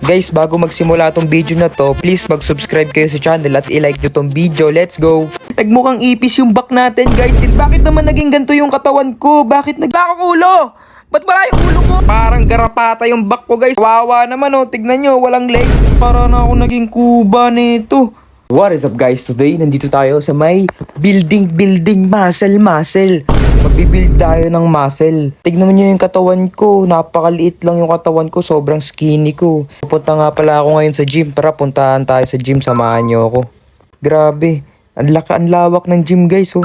Guys, bago magsimula tong video na to, please mag-subscribe kayo sa channel at i-like nyo tong video. Let's go! Nagmukhang ipis yung back natin, guys. Bakit naman naging ganito yung katawan ko? Bakit ulo? Ba't wala yung ulo ko? Parang garapata yung back ko, guys. Wawa naman, oh. Tignan nyo, walang legs. Para na ako naging kuba nito. What is up, guys? Today, nandito tayo sa may building muscle. Magbibuild tayo ng muscle. Tignan nyo yung katawan ko. Napakaliit lang yung katawan ko. Sobrang skinny ko. Pupunta nga pala ako ngayon sa gym. Tara, puntahan tayo sa gym. Samahan nyo ako. Grabe. Ang lawak ng gym, guys. Oh.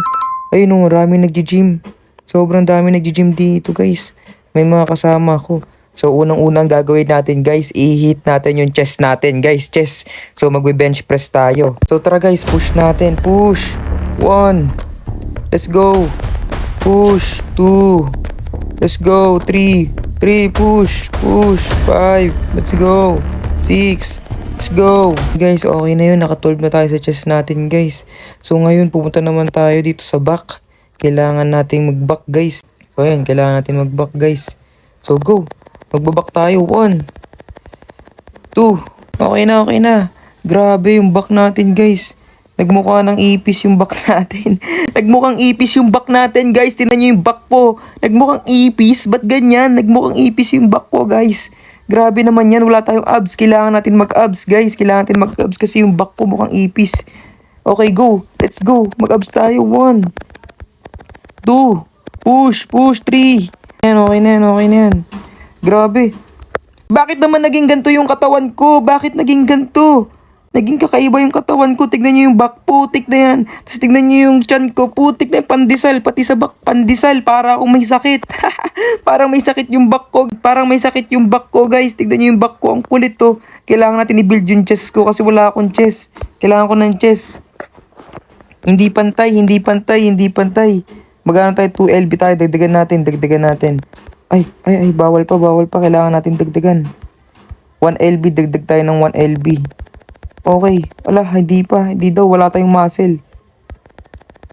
Ayun, oh, marami nagji-gym. Sobrang dami nagji-gym dito, guys. May mga kasama ko. So, unang-unang gagawin natin, guys, i-hit natin yung chest natin, guys. Chest. So, magbe-bench press tayo. So, tara, guys. Push natin. Push. 1. Let's go. Push. 2. Let's go. 3. Push. 5. Let's go. 6. Let's go. Guys, okay na yun. Naka-12 na tayo sa chest natin, guys. So, ngayon, pupunta naman tayo dito sa back. Kailangan nating mag-back, guys. So, ayun. Kailangan natin mag-back, guys. So, go. Magbabak tayo. 1. 2. Okay na. Grabe yung back natin, guys. Nagmukha ng ipis yung back natin. Nagmukhang ipis yung back natin, guys. Tingnan nyo yung back ko. Nagmukhang ipis. Ba't ganyan? Nagmukhang ipis yung back ko, guys. Grabe naman yan. Wala tayong abs. Kailangan natin mag-abs, guys. Kailangan natin mag-abs kasi yung back ko mukhang ipis. Okay, go. Let's go. Mag-abs tayo. 1. 2. Push. 3. Ayan, okay na yan. Grabe. Bakit naman naging ganito yung katawan ko? Bakit naging ganito? Naging kakaiba yung katawan ko. Tignan nyo yung back, putik na yan. Tapos tignan nyo yung chan ko, putik na yung pandesal. Pati sa back, pandesal. Para akong may sakit. Parang may sakit yung back ko. Guys. Tignan nyo yung back ko. Ang kulit to. Kailangan natin i-build yung chest ko kasi wala akong chest. Kailangan ko ng chest. Hindi pantay. Magkano tayo? 2 LB tayo. Dagdagan natin. Ay, bawal pa. Kailangan natin dagdagan. 1 LB, dagdag tayo ng 1 LB. Okay. Wala, hindi pa. Hindi daw, wala tayong muscle.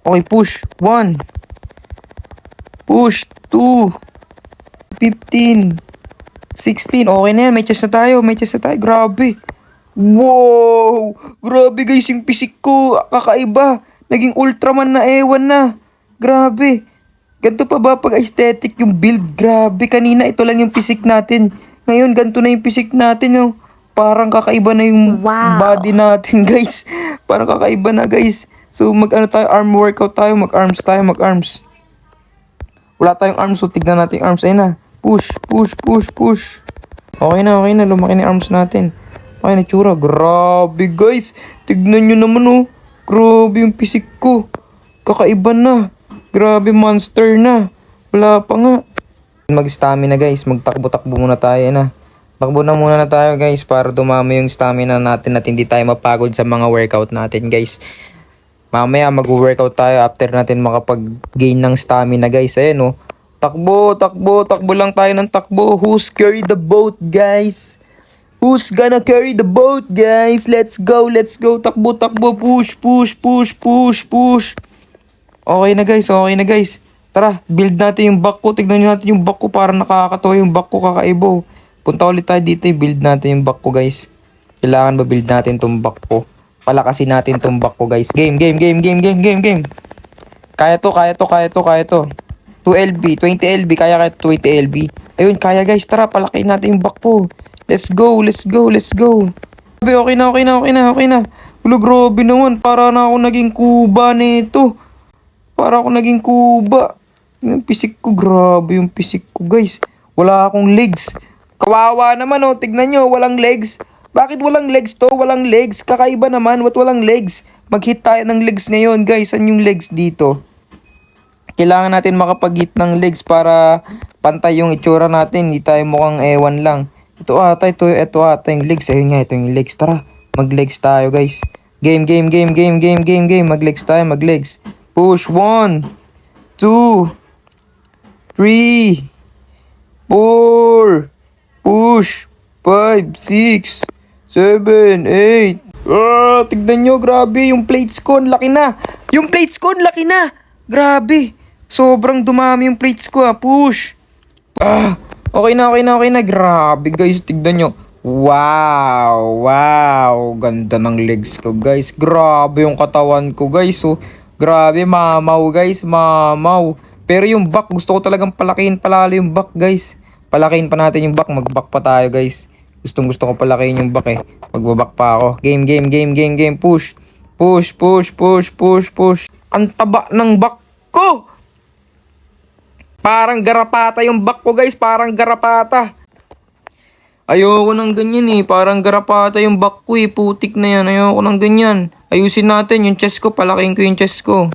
Okay, push. 1. Push. 2. 15. 16. Okay na yan. May chest na tayo. Grabe. Wow! Grabe, guys. Yung pisik ko. Kakaiba. Naging Ultraman na, ewan na. Grabe. Ganito pa ba pag aesthetic yung build? Grabe. Kanina ito lang yung pisik natin. Ngayon, ganito na yung pisik natin. Oh. Parang kakaiba na yung body natin, guys. Parang kakaiba na, guys. So, tayo, arm workout tayo. Mag-arms. Wala tayong arms, so tignan natin yung arms. Ayun na. Push. Okay na. Lumaki na yung arms natin. Okay na, tsura. Grabe, guys. Tignan nyo naman, oh. Grabe yung pisik ko. Kakaiba na. Grabe, monster na. Wala pa nga. Mag-stamina, guys. Magtakbo-takbo muna tayo na. Takbo na muna tayo, guys, para dumami yung stamina natin at hindi tayo mapagod sa mga workout natin, guys. Mamaya mag-workout tayo after natin makapag-gain ng stamina, guys. Ayan, oh. Takbo lang tayo ng takbo. Who's carry the boat, guys? Who's gonna carry the boat, guys? Let's go. Takbo. Push. Okay na, guys. Tara, build natin yung back ko. Tignan nyo natin yung back ko. Parang nakakatawa yung back ko, kakaibo. Punta ulit tayo dito, build natin yung back ko, guys. Kailangan ba build natin tong back ko? Palakasin natin tong back ko, guys. Game. Kaya to. 2 LB, 20 LB, kaya 20 LB. Ayun, kaya, guys. Tara, palakihin natin yung back ko. Let's go. Okay na. Ulo, grabe naman. Para na ako naging kuba nito. Yung pisik ko, grabe yung pisik ko, guys. Wala akong legs. Kawawa naman, oh. Tignan nyo, walang legs. Bakit walang legs to? Walang legs. Kakaiba naman, walang legs? Mag-hit tayo ng legs ngayon, guys. Saan yung legs dito? Kailangan natin makapag-hit ng legs para pantay yung itsura natin. Hindi tayo mukhang ewan lang. Ito ata yung legs. Ayun nga, ito yung legs. Tara, mag-legs tayo, guys. Game. Mag-legs tayo. Push. 1, 2, 3, 4. Push. 5, 6, 7, 8. Tignan nyo, grabe. Yung plates ko, ang laki na. Grabe. Sobrang dumami yung plates ko, Push. Okay na. Grabe, guys. Tignan nyo. Wow, wow, ganda ng legs ko guys. Grabe yung katawan ko guys. Oh. Grabe mamaw guys, mamaw. Pero yung back, gusto ko talagang palakihin palalo yung back guys. Palakihin pa natin yung back, mag-back pa tayo guys. Gustong gusto ko palakihin yung back eh. Magbabak pa ako. Game, push. Push. Ang taba ng back ko. Parang garapata yung back ko guys, parang garapata. Ayoko ng ganyan eh, parang garapata yung back ko eh, putik na yan, ayoko ng ganyan. Ayusin natin yung chest ko, palakihin ko yung chest ko.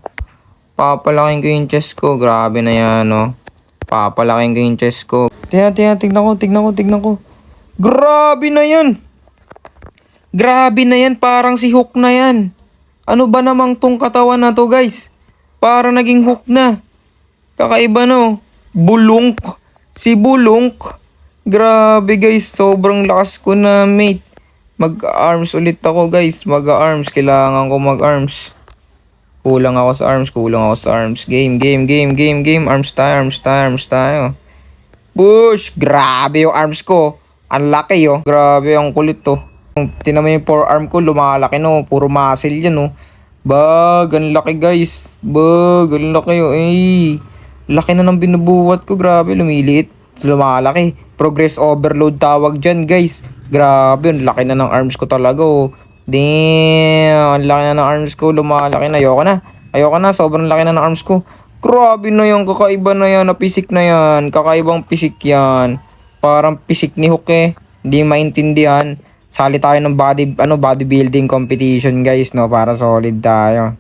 Papalakihin ko yung chest ko, grabe na yan no. Papalakihin ko yung chest ko. Tignan ko. Grabe na yan. Grabe na yan, parang si Hook na yan. Ano ba namang tong katawan na to guys? Parang naging Hook na. Kakaiba no. Bulong. Si Bulong. Grabe guys, sobrang lakas ko na mate. Mag-arms ulit ako guys, mag-arms. Kailangan ko mag-arms. Kulang ako sa arms. Game. Arms tayo. Push! Grabe yung arms ko. Ang laki oh. Grabe ang kulit to. Tinan mo yung forearm ko, lumalaki no. Puro muscle yan no. Bag, ang laki guys. Bag, ang laki oh. Eh. Laki na ng binubuhat ko, grabe, lumiliit. Lumalaki. Progress overload tawag dyan guys. Grabe, ang laki na ng arms ko talaga oh. Damn, ang laki na ng arms ko, lumalaki na. Ayoko na, sobrang laki na ng arms ko. Grabe na yan, kakaiba na yan, napisik na yan. Kakaibang pisik yan. Parang pisik ni Hook eh. Hindi maintindihan. Sali tayo ng bodybuilding competition guys no, para solid tayo.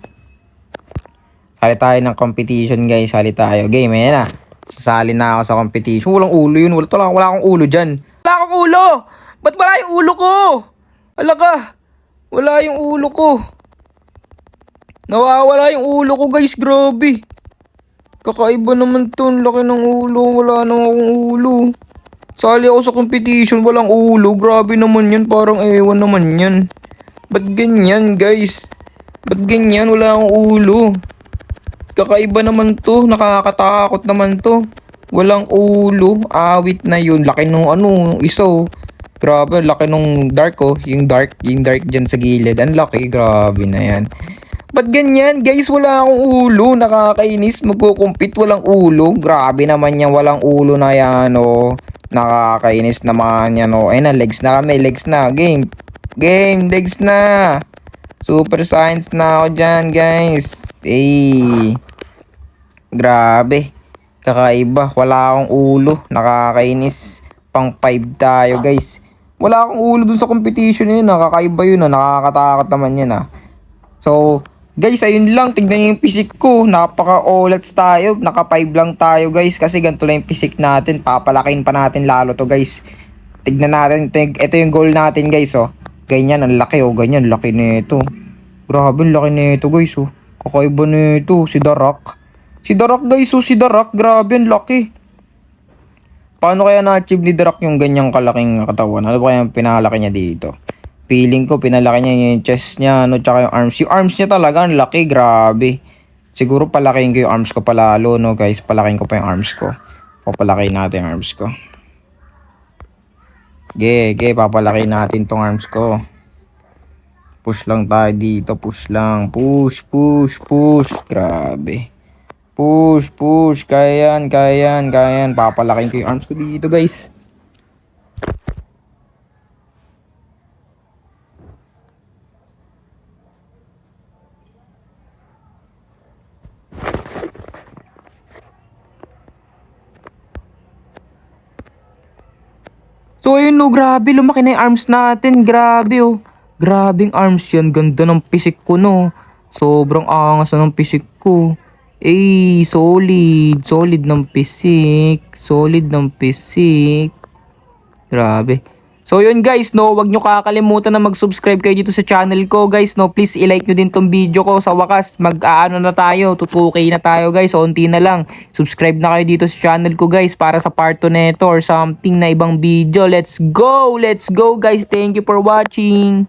Sali tayo ng competition guys, sali tayo. Game, ayan na. Sasali na ako sa competition. Walang ulo yun. Wala akong ulo dyan. Wala akong ulo! Ba't wala yung ulo ko? Alaga! Wala yung ulo ko. Nawawala yung ulo ko guys. Grabe. Kakaiba naman to. Ang laki ng ulo. Wala na akong ulo. Sali ako sa competition. Walang ulo. Grabe naman yan. Parang ewan naman yan. Ba't ganyan guys? Ba't ganyan? Wala akong ulo. Kakaiba naman to, nakakatakot naman to. Walang ulo, awit na yun. Laki nung isa oh. Grabe, laki nung dark oh. Yung dark dyan sa gilid. Ang laki, grabe na yan. Ba't ganyan guys? Wala akong ulo, nakakainis. Magkukumpit, walang ulo. Grabe naman yan, walang ulo na yan oh. Nakakainis naman yan oh. Ayun na, legs na kami, legs na. Game, legs na. Super science na ako dyan guys. Grabe. Kakaiba. Wala akong ulo. Nakakainis. Pang 5 tayo guys. Wala akong ulo dun sa competition yun. Nakakaiba yun. Nakakatakot naman yun ah. So guys, ayun lang. Tignan nyo yung pisik ko. Napaka-olats tayo. Naka 5 lang tayo guys. Kasi ganito lang yung pisik natin. Papalakin pa natin lalo to guys. Tignan natin. Ito yung goal natin guys oh. Ganyan, ang laki oh, ganyan, laki nito. Grabe, ang laki nito guys oh. Kakaiba nito, si The Rock. Si The Rock guys oh, si The Rock, grabe, ang laki. Paano kaya na-achieve ni The Rock yung ganyang kalaking katawan? Ano ba kaya yung pinalaki niya dito? Feeling ko, pinalaki niya yung chest niya, ano, tsaka yung arms. Yung arms niya talaga, ang laki, grabe. Siguro palakihin ko yung arms ko palalo, no guys. Palakihin ko pa yung arms ko. Papalakihin natin yung arms ko. Papalaki natin tong arms ko. Push lang tayo dito, push lang. Push. Grabe. Push. Kaya yan. Papalakin ko yung arms ko dito, guys. So ayun no, grabe, lumaki na yung arms natin, grabe oh. Grabing arms yan, ganda ng pisik ko no. Sobrang angas na ng pisik ko. Solid ng pisik. Grabe. So yun guys, no, wag nyo kakalimutan na mag-subscribe kayo dito sa channel ko guys, no. Please i-like nyo din tong video ko. Sa wakas, mag-aano na tayo, 2K na tayo guys, so unti na lang. Subscribe na kayo dito sa channel ko guys para sa part 2 neto or something na ibang video. Let's go guys, thank you for watching.